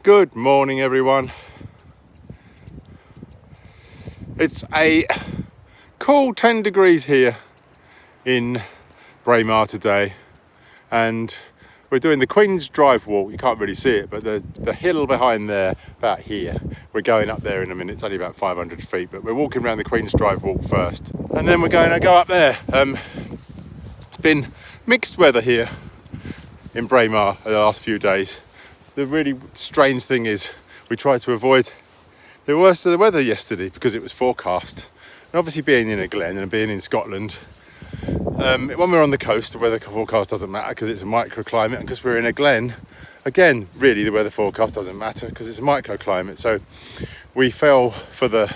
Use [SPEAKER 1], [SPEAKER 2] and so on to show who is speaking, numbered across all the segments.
[SPEAKER 1] Good morning, everyone. It's a cool 10 degrees here in Braemar today, and we're doing the Queen's Drive walk. You can't really see it, but the hill behind there, about here, we're going up there in a minute. It's only about 500 feet, but we're walking around the Queen's Drive walk first, and then we're going to go up there. It's been mixed weather here in Braemar the last few days. The really strange thing is we tried to avoid the worst of the weather yesterday because it was forecast. And obviously being in a glen and being in Scotland, when we're on the coast, the weather forecast doesn't matter because it's a microclimate, and because we're in a glen, again, really the weather forecast doesn't matter because it's a microclimate. So we fell for the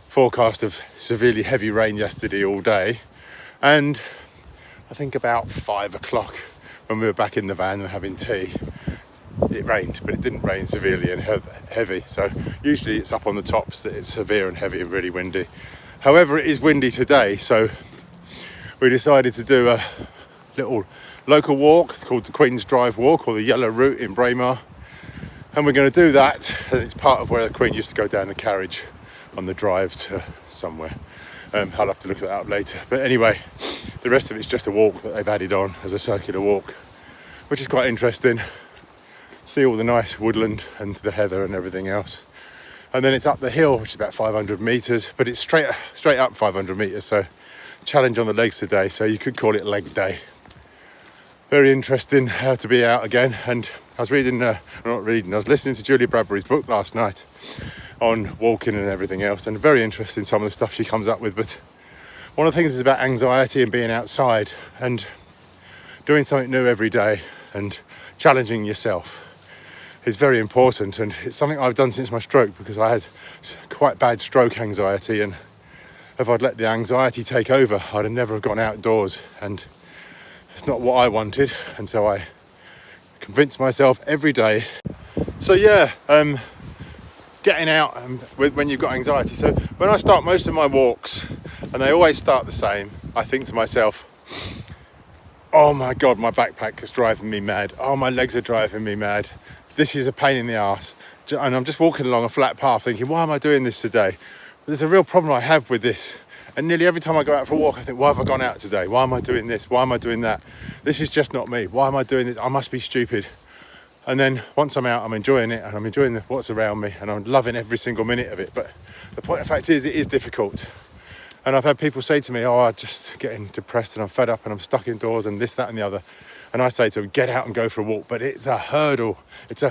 [SPEAKER 1] forecast of severely heavy rain yesterday all day, and I think about 5 o'clock when we were back in the van and having tea, it rained, but it didn't rain severely and heavy. So usually it's up on the tops that it's severe and heavy and really windy. However, it is windy today, so we decided to do a little local walk called the Queen's Drive Walk, or the Yellow Route in Braemar. And we're going to do that, and it's part of where the Queen used to go down the carriage on the drive to somewhere. I'll have to look that up later. But anyway, the rest of it's just a walk that they've added on as a circular walk, which is quite interesting. See all the nice woodland and the heather and everything else. And then it's up the hill, which is about 500 metres, but it's straight up 500 metres, so challenge on the legs today, so you could call it leg day. Very interesting how to be out again. And I was I was listening to Julia Bradbury's book last night on walking and everything else, and very interesting some of the stuff she comes up with. But one of the things is about anxiety and being outside and doing something new every day and challenging yourself is very important, and it's something I've done since my stroke, because I had quite bad stroke anxiety, and if I'd let the anxiety take over, I'd have never gone outdoors, and it's not what I wanted. And so I convinced myself every day. So yeah, getting out when you've got anxiety. So when I start most of my walks, and they always start the same, I think to myself, oh my God, my backpack is driving me mad. Oh, my legs are driving me mad. This is a pain in the arse. And I'm just walking along a flat path thinking, why am I doing this today? But there's a real problem I have with this. And nearly every time I go out for a walk, I think, why have I gone out today? Why am I doing this? Why am I doing that? This is just not me. Why am I doing this? I must be stupid. And then once I'm out, I'm enjoying it, and I'm enjoying what's around me, and I'm loving every single minute of it. But the point of fact is, it is difficult. And I've had people say to me, oh, I'm just getting depressed and I'm fed up and I'm stuck indoors and this, that and the other. And I say to them, get out and go for a walk. But it's a hurdle. It's a